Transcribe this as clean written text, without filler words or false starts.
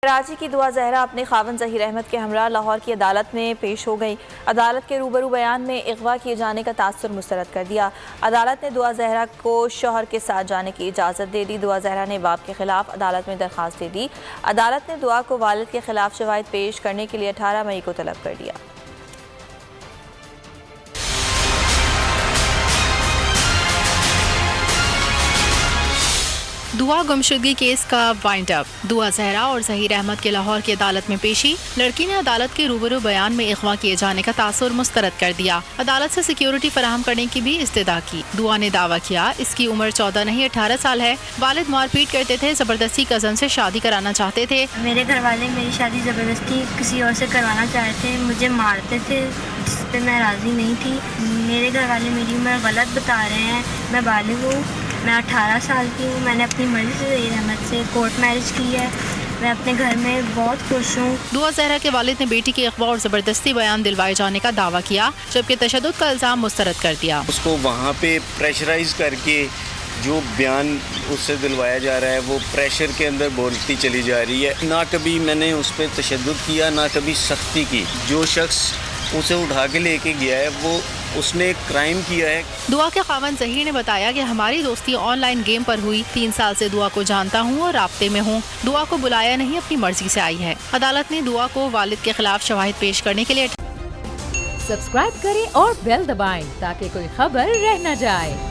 कराची की दुआ जहरा अपने खावन ज़हीर अहमद के हमरा लाहौर की अदालत में पेश हो गई। अदालत के रूबरू बयान में अगवा किए जाने का तासुर मुस्तरद कर दिया। अदालत ने दुआ जहरा को शौहर के साथ जाने की इजाज़त दे दी। दुआ जहरा ने बाप के खिलाफ अदालत में दरख्वास्त दे दी। अदालत ने दुआ को वालिद के खिलाफ शवाहिद पेश करने के लिए 18 मई को तलब कर दिया। दुआ गुमशुदगी केस का वाइंड अप। दुआ जहरा और ज़हीर अहमद के लाहौर की अदालत में पेशी। लड़की ने अदालत के रूबरू बयान में अगवा किए जाने का तासुर मुस्तरद कर दिया। अदालत से सिक्योरिटी फराहम करने की भी इस्तेदा की। दुआ ने दावा किया इसकी उम्र 14 नहीं 18 साल है। वालिद मारपीट करते थे, जबरदस्ती कजन से शादी कराना चाहते थे। मेरे घर वाले मेरी शादी जबरदस्ती किसी और से करवाना चाहते थे, मुझे मारते थे जिस पे मैं राजी नहीं थी। मेरे घर वाले मेरी उम्र गलत बता रहे हैं। मैं बालिग हूँ, मैं 18 साल की हूँ। मैंने अपनी मर्जी से ज़हीर अहमद से कोर्ट मैरिज की है। मैं अपने घर में बहुत खुश हूँ। दुआ जहरा के वालिद ने बेटी के अगवा और ज़बरदस्ती बयान दिलवाए जाने का दावा किया, जबकि तशद्दुद का इल्ज़ाम मुस्तरद कर दिया। उसको वहाँ पे प्रेशराइज करके जो बयान उससे दिलवाया जा रहा है वो प्रेशर के अंदर बोलती चली जा रही है। ना कभी मैंने उस पर तशद्दुद किया, ना कभी सख्ती की। जो शख्स उसे उठा के लेके गया है वो उसने एक क्राइम किया है। दुआ के खावन ज़हीर ने बताया कि हमारी दोस्ती ऑनलाइन गेम पर हुई। 3 साल से दुआ को जानता हूँ और राब्ते में हूँ। दुआ को बुलाया नहीं, अपनी मर्जी से आई है। अदालत ने दुआ को वालिद के खिलाफ शवाहिद पेश करने के लिए सब्सक्राइब करें और बेल दबाएं ताकि कोई खबर रह न जाए।